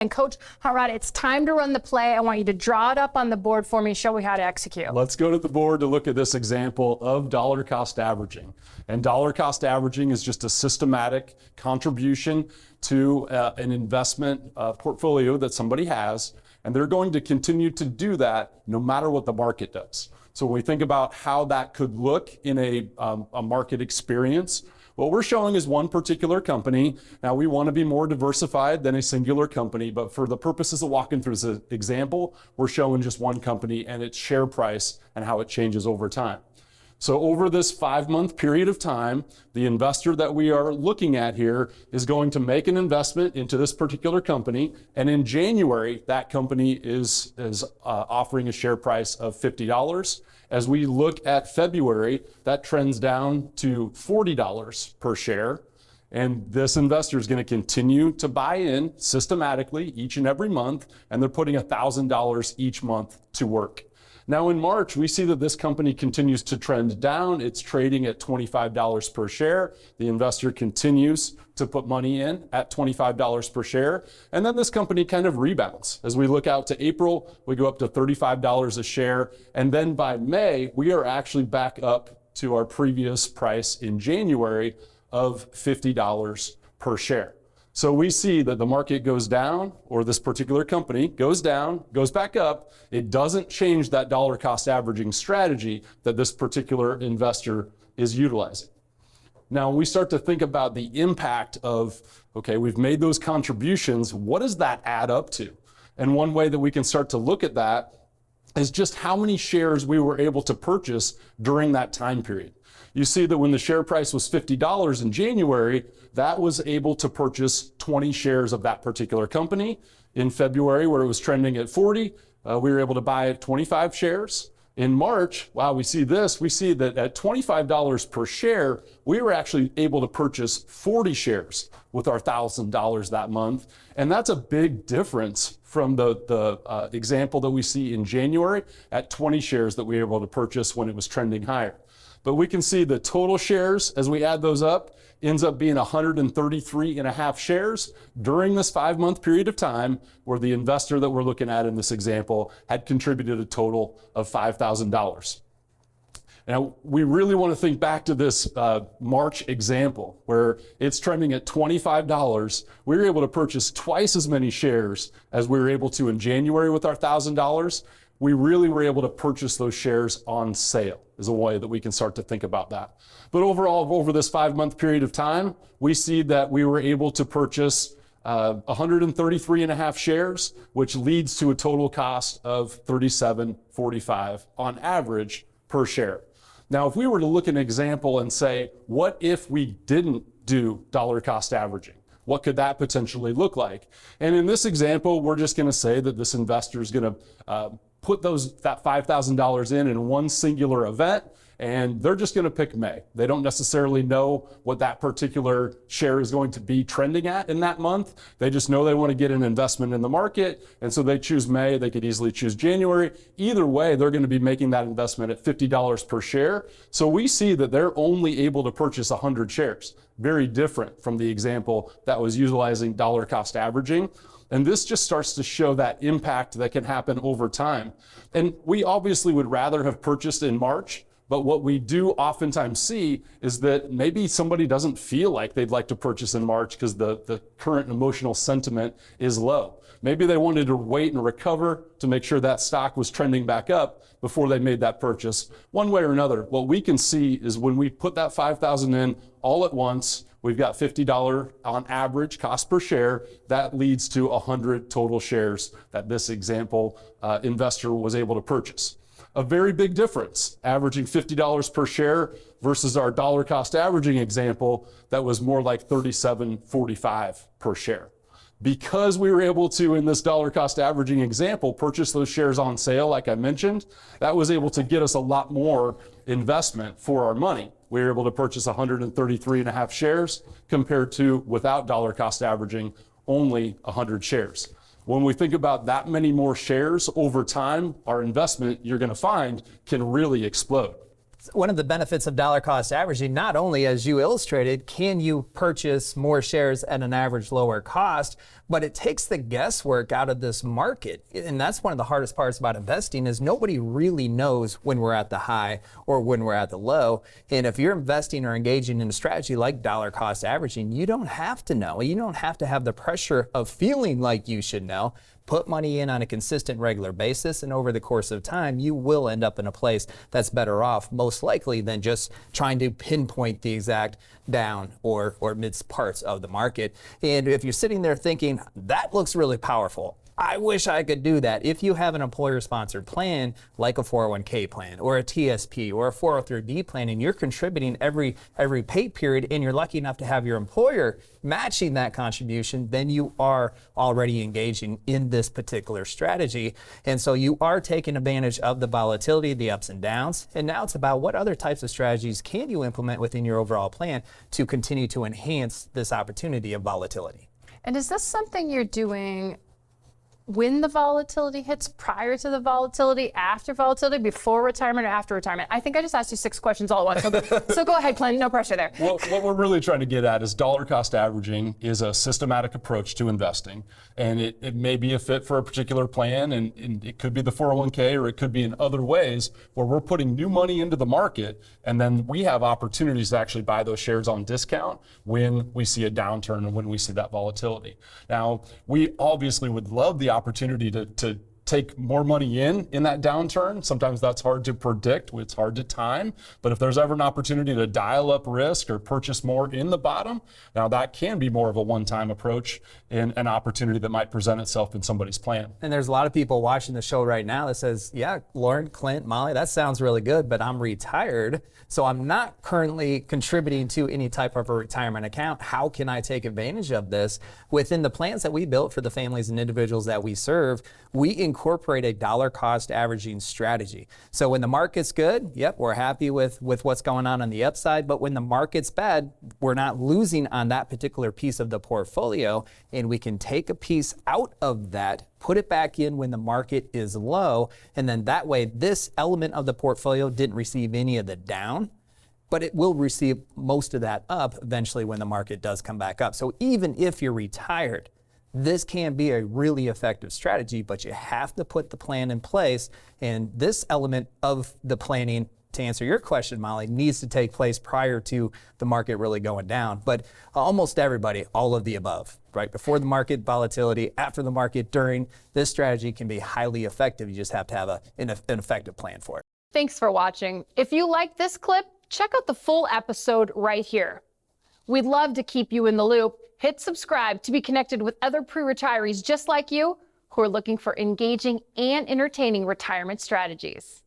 And Coach Huntrods, it's time to run the play. I want you to draw it up on the board for me, show me how to execute. Let's go to the board to look at this example of dollar cost averaging. And dollar cost averaging is just a systematic contribution to an investment portfolio that somebody has, and they're going to continue to do that no matter what the market does. So when we think about how that could look in a market experience, what we're showing is one particular company. Now, we want to be more diversified than a singular company, but for the purposes of walking through this example, we're showing just one company and its share price and how it changes over time. So over this 5-month period of time, the investor that we are looking at here is going to make an investment into this particular company. And in January, that company is offering a share price of $50. As we look at February, that trends down to $40 per share. And this investor is going to continue to buy in systematically each and every month, and they're putting $1,000 each month to work. Now in March, we see that this company continues to trend down. It's trading at $25 per share. The investor continues to put money in at $25 per share. And then this company kind of rebounds. As we look out to April, we go up to $35 a share. And then by May, we are actually back up to our previous price in January of $50 per share. So we see that the market goes down, or this particular company goes down, goes back up. It doesn't change that dollar cost averaging strategy that this particular investor is utilizing. Now we start to think about the impact of, okay, we've made those contributions. What does that add up to? And one way that we can start to look at that is just how many shares we were able to purchase during that time period. You see that when the share price was $50 in January, that was able to purchase 20 shares of that particular company. In February, where it was trending at 40, we were able to buy 25 shares. In March, wow, we see this. We see that at $25 per share, we were actually able to purchase 40 shares with our $1,000 that month. And that's a big difference from the example that we see in January at 20 shares that we were able to purchase when it was trending higher. But we can see the total shares, as we add those up, ends up being 133.5 shares during this 5-month period of time, where the investor that we're looking at in this example had contributed a total of $5,000. Now, we really want to think back to this March example, where it's trending at $25. We were able to purchase twice as many shares as we were able to in January with our $1,000. We really were able to purchase those shares on sale, is a way that we can start to think about that. But overall, over this 5-month period of time, we see that we were able to purchase 133.5 shares, which leads to a total cost of $37.45 on average per share. Now, if we were to look at an example and say, what if we didn't do dollar cost averaging? What could that potentially look like? And in this example, we're just going to say that this investor is going to put that $5,000 in one singular event, and they're just going to pick May. They don't necessarily know what that particular share is going to be trending at in that month. They just know they want to get an investment in the market, and so they choose May. They could easily choose January. Either way, they're going to be making that investment at $50 per share. So we see that they're only able to purchase 100 shares. Very different from the example that was utilizing dollar cost averaging. And this just starts to show that impact that can happen over time. And we obviously would rather have purchased in March, but what we do oftentimes see is that maybe somebody doesn't feel like they'd like to purchase in March because the current emotional sentiment is low. Maybe they wanted to wait and recover to make sure that stock was trending back up before they made that purchase. One way or another, what we can see is when we put that $5,000 in all at once, we've got $50 on average cost per share. That leads to 100 total shares that this example investor was able to purchase. A very big difference, averaging $50 per share versus our dollar cost averaging example that was more like $37.45 per share. Because we were able to, in this dollar cost averaging example, purchase those shares on sale, like I mentioned, that was able to get us a lot more investment for our money. We were able to purchase 133.5 shares compared to, without dollar cost averaging, only 100 shares. When we think about that many more shares over time, our investment, you're going to find, can really explode. One of the benefits of dollar cost averaging, not only as you illustrated, can you purchase more shares at an average lower cost, but it takes the guesswork out of this market. And that's one of the hardest parts about investing is nobody really knows when we're at the high or when we're at the low. And if you're investing or engaging in a strategy like dollar cost averaging, you don't have to know. You don't have to have the pressure of feeling like you should know. Put money in on a consistent, regular basis, and over the course of time, you will end up in a place that's better off, most likely, than just trying to pinpoint the exact down or midst parts of the market. And if you're sitting there thinking, that looks really powerful, I wish I could do that. If you have an employer-sponsored plan, like a 401k plan or a TSP or a 403b plan, and you're contributing every pay period, and you're lucky enough to have your employer matching that contribution, then you are already engaging in this particular strategy. And so you are taking advantage of the volatility, the ups and downs. And now it's about what other types of strategies can you implement within your overall plan to continue to enhance this opportunity of volatility. And is this something you're doing when the volatility hits, prior to the volatility, after volatility, before retirement, or after retirement? I think I just asked you 6 questions all at once. So go ahead, Clint, no pressure there. Well, what we're really trying to get at is dollar cost averaging is a systematic approach to investing. And it may be a fit for a particular plan, and it could be the 401k, or it could be in other ways where we're putting new money into the market, and then we have opportunities to actually buy those shares on discount when we see a downturn and when we see that volatility. Now, we obviously would love the opportunity to take more money in that downturn. Sometimes that's hard to predict, it's hard to time, but if there's ever an opportunity to dial up risk or purchase more in the bottom, now that can be more of a one-time approach and an opportunity that might present itself in somebody's plan. And there's a lot of people watching the show right now that says, yeah, Loren, Clint, Molly, that sounds really good, but I'm retired, so I'm not currently contributing to any type of a retirement account. How can I take advantage of this? Within the plans that we built for the families and individuals that we serve, we incorporate a dollar cost averaging strategy. So when the market's good, yep, we're happy with what's going on the upside, but when the market's bad, we're not losing on that particular piece of the portfolio, and we can take a piece out of that, put it back in when the market is low, and then that way this element of the portfolio didn't receive any of the down, but it will receive most of that up eventually when the market does come back up. So even if you're retired, this can be a really effective strategy, but you have to put the plan in place. And this element of the planning, to answer your question, Molly, needs to take place prior to the market really going down. But almost everybody, all of the above, right? Before the market volatility, after the market, during, this strategy can be highly effective. You just have to have an effective plan for it. Thanks for watching. If you like this clip, check out the full episode right here. We'd love to keep you in the loop. Hit subscribe to be connected with other pre-retirees just like you who are looking for engaging and entertaining retirement strategies.